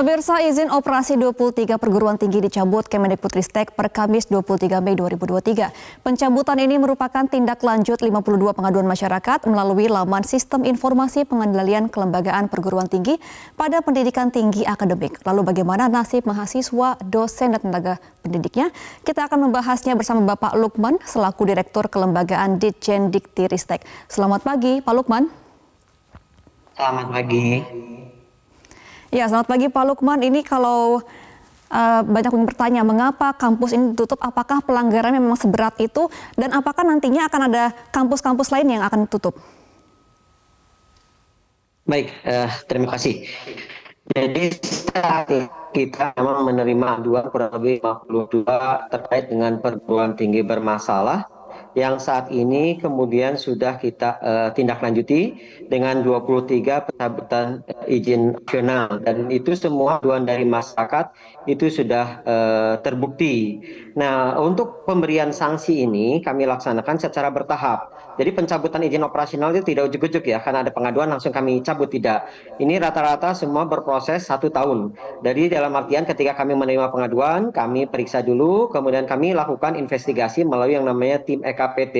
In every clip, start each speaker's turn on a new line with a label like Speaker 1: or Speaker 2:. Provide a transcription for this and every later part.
Speaker 1: Pemirsa, izin operasi 23 perguruan tinggi dicabut Kemendikbudristek per Kamis 23 Mei 2023. Pencabutan ini merupakan tindak lanjut 52 pengaduan masyarakat melalui laman Sistem Informasi Pengendalian Kelembagaan Perguruan Tinggi pada pendidikan tinggi akademik. Lalu bagaimana nasib mahasiswa, dosen, dan tenaga pendidiknya? Kita akan membahasnya bersama Bapak Lukman selaku Direktur Kelembagaan Ditjen Diktiristek. Selamat pagi, Pak Lukman.
Speaker 2: Selamat pagi.
Speaker 1: Ya, selamat pagi Pak Lukman. Ini kalau banyak yang bertanya mengapa kampus ini ditutup, apakah pelanggarannya memang seberat itu, dan apakah nantinya akan ada kampus-kampus lain yang akan tutup?
Speaker 2: Baik, terima kasih. Jadi saat kita memang menerima aduan kurang lebih 52 terkait dengan perguruan tinggi bermasalah yang saat ini kemudian sudah kita tindak lanjuti dengan 23 pencabutan izin nasional, dan itu semua aduan dari masyarakat itu sudah terbukti. Nah, untuk pemberian sanksi ini kami laksanakan secara bertahap. Jadi pencabutan izin operasional itu tidak ujuk-ujuk ya, karena ada pengaduan langsung kami cabut, tidak. Ini rata-rata semua berproses 1 tahun. Jadi dalam artian ketika kami menerima pengaduan, kami periksa dulu, kemudian kami lakukan investigasi melalui yang namanya tim EKPT.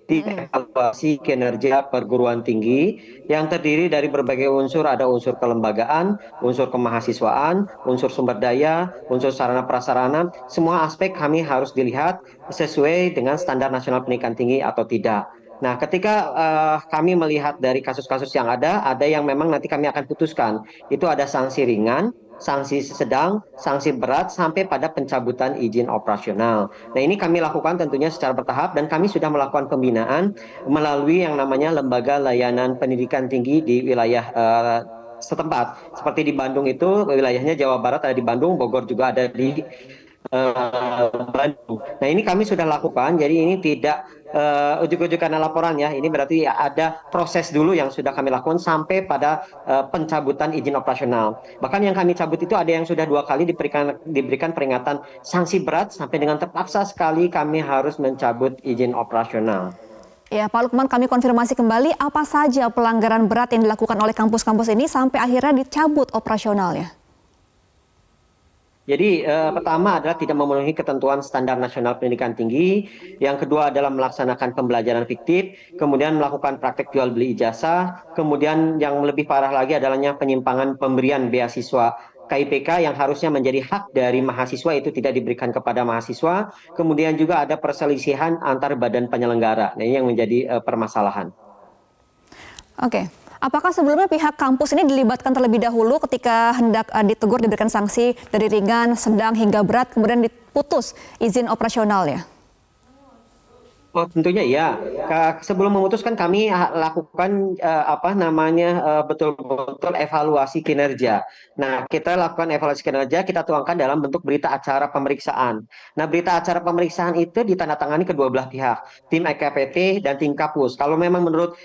Speaker 2: Tim evaluasi kinerja perguruan tinggi yang terdiri dari berbagai unsur, ada unsur kelembagaan, unsur kemahasiswaan, unsur sumber daya, unsur sarana prasarana, semua aspek kami harus dilihat sesuai dengan standar nasional pendidikan tinggi atau tidak. Nah, ketika kami melihat dari kasus-kasus yang ada yang memang nanti kami akan putuskan. Itu ada sanksi ringan, sanksi sedang, sanksi berat, sampai pada pencabutan izin operasional. Nah, ini kami lakukan tentunya secara bertahap, dan kami sudah melakukan pembinaan melalui yang namanya Lembaga Layanan Pendidikan Tinggi di wilayah setempat. Seperti di Bandung itu, wilayahnya Jawa Barat ada di Bandung, Bogor juga ada di Bandung. Nah, ini kami sudah lakukan, jadi ini tidak ujuk-ujuk karena laporan ya. Ini berarti ada proses dulu yang sudah kami lakukan sampai pada pencabutan izin operasional. Bahkan yang kami cabut itu ada yang sudah 2 kali diberikan peringatan sanksi berat, sampai dengan terpaksa sekali kami harus mencabut izin operasional.
Speaker 1: Ya, Pak Lukman, kami konfirmasi kembali apa saja pelanggaran berat yang dilakukan oleh kampus-kampus ini sampai akhirnya dicabut operasionalnya.
Speaker 2: Jadi pertama adalah tidak memenuhi ketentuan standar nasional pendidikan tinggi. Yang kedua adalah melaksanakan pembelajaran fiktif, kemudian melakukan praktek jual beli ijazah, kemudian yang lebih parah lagi adalahnya penyimpangan pemberian beasiswa KIPK yang harusnya menjadi hak dari mahasiswa itu tidak diberikan kepada mahasiswa. Kemudian juga ada perselisihan antar badan penyelenggara. Nah, ini yang menjadi permasalahan.
Speaker 1: Oke. Apakah sebelumnya pihak kampus ini dilibatkan terlebih dahulu ketika hendak ditegur, diberikan sanksi dari ringan, sedang, hingga berat, kemudian diputus izin operasionalnya?
Speaker 2: Oh, tentunya ya. Sebelum memutuskan kami lakukan betul-betul evaluasi kinerja. Nah, kita lakukan evaluasi kinerja, kita tuangkan dalam bentuk berita acara pemeriksaan. Nah, berita acara pemeriksaan itu ditandatangani kedua belah pihak, tim EKPT dan tim Kapus. Kalau memang menurut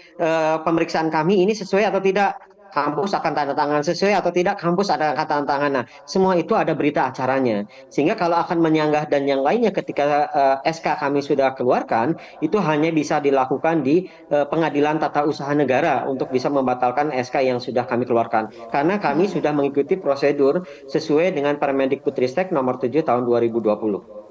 Speaker 2: pemeriksaan kami ini sesuai atau tidak, kampus akan tanda tangan, sesuai atau tidak, kampus ada tanda tangan. Nah, semua itu ada berita acaranya. Sehingga kalau akan menyanggah dan yang lainnya ketika SK kami sudah keluarkan, itu hanya bisa dilakukan di Pengadilan Tata Usaha Negara untuk bisa membatalkan SK yang sudah kami keluarkan. Karena kami sudah mengikuti prosedur sesuai dengan Permendikbudristek nomor 7 tahun 2020.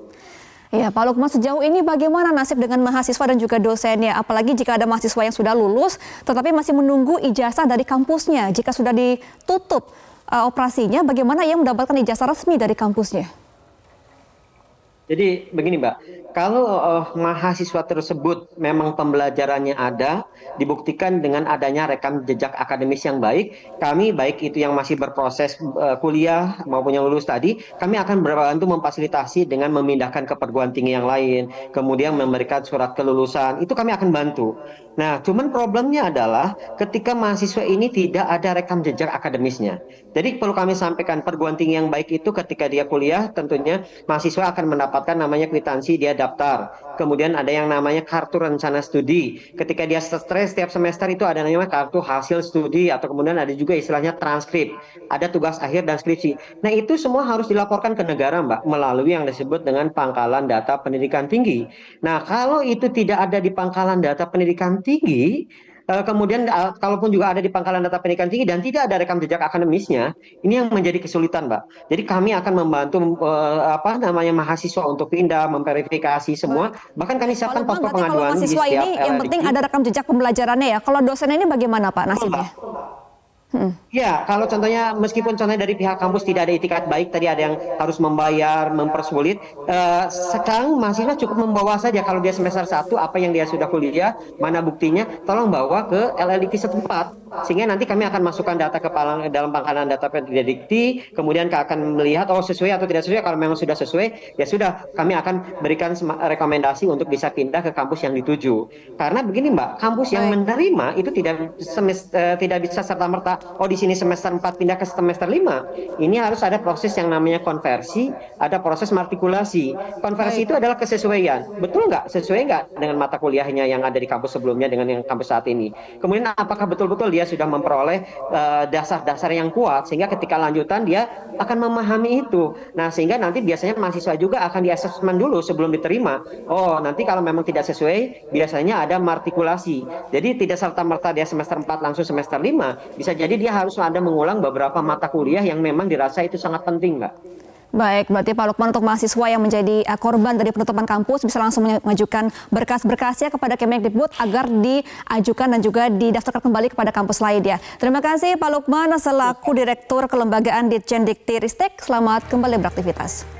Speaker 1: Ya, Pak Lukman, sejauh ini bagaimana nasib dengan mahasiswa dan juga dosennya? Apalagi jika ada mahasiswa yang sudah lulus, tetapi masih menunggu ijazah dari kampusnya. Jika sudah ditutup operasinya, bagaimana ia mendapatkan ijazah resmi dari kampusnya?
Speaker 2: Jadi begini Mbak, kalau mahasiswa tersebut memang pembelajarannya ada, dibuktikan dengan adanya rekam jejak akademis yang baik, kami baik itu yang masih berproses kuliah maupun yang lulus tadi, kami akan berbantu memfasilitasi dengan memindahkan ke perguruan tinggi yang lain, kemudian memberikan surat kelulusan, itu kami akan bantu. Nah, cuman problemnya adalah ketika mahasiswa ini tidak ada rekam jejak akademisnya. Jadi perlu kami sampaikan, perguruan tinggi yang baik itu ketika dia kuliah tentunya mahasiswa akan mendapatkan namanya kwitansi dia daftar. Kemudian ada yang namanya kartu rencana studi. Ketika dia stres setiap semester itu ada namanya kartu hasil studi, atau kemudian ada juga istilahnya transkrip. Ada tugas akhir dan skripsi. Nah, itu semua harus dilaporkan ke negara, Mbak, melalui yang disebut dengan pangkalan data pendidikan tinggi. Nah, kalau itu tidak ada di pangkalan data pendidikan tinggi, kemudian kalaupun juga ada di Pangkalan Data Pendidikan Tinggi dan tidak ada rekam jejak akademisnya, ini yang menjadi kesulitan, Mbak. Jadi kami akan membantu mahasiswa untuk pindah, memverifikasi semua.
Speaker 1: Baik.
Speaker 2: Bahkan kami
Speaker 1: Pak
Speaker 2: siapkan
Speaker 1: Lukman,
Speaker 2: posko
Speaker 1: berarti kalau
Speaker 2: pengaduan di
Speaker 1: mahasiswa
Speaker 2: setiap
Speaker 1: ini yang penting ada rekam jejak pembelajarannya ya. Kalau dosen ini bagaimana Pak nasibnya?
Speaker 2: Ya, kalau contohnya meskipun contohnya dari pihak kampus tidak ada itikat baik, tadi ada yang harus membayar, mempersulit. Sekarang mahasiswa cukup membawa saja kalau dia semester 1 apa yang dia sudah kuliah, mana buktinya, tolong bawa ke LLDT setempat. Sehingga nanti kami akan masukkan data ke dalam pangkalan data pendidikti, kemudian akan melihat oh sesuai atau tidak sesuai. Kalau memang sudah sesuai, ya sudah kami akan berikan rekomendasi untuk bisa pindah ke kampus yang dituju. Karena begini Mbak, kampus yang
Speaker 1: Baik.
Speaker 2: menerima itu tidak bisa serta-merta oh di sini semester 4 pindah ke semester 5. Ini harus ada proses yang namanya konversi, ada proses matrikulasi. Konversi
Speaker 1: Baik.
Speaker 2: itu adalah kesesuaian. Betul nggak? Sesuai nggak dengan mata kuliahnya yang ada di kampus sebelumnya dengan yang kampus saat ini? Kemudian apakah betul-betul dia sudah memperoleh dasar-dasar yang kuat sehingga ketika lanjutan dia akan memahami itu. Nah, sehingga nanti biasanya mahasiswa juga akan di-assessment dulu sebelum diterima. Oh, nanti kalau memang tidak sesuai, biasanya ada matrikulasi. Jadi tidak serta-merta dia semester 4 langsung semester 5. Bisa jadi dia harus ada mengulang beberapa mata kuliah yang memang dirasa itu sangat penting, Mbak.
Speaker 1: Baik, berarti Pak Lukman untuk mahasiswa yang menjadi korban dari penutupan kampus bisa langsung mengajukan berkas-berkasnya kepada Kemendikbud agar diajukan dan juga didaftarkan kembali kepada kampus lain ya. Terima kasih Pak Lukman selaku Direktur Kelembagaan Ditjen Dikti Ristek. Selamat kembali beraktivitas.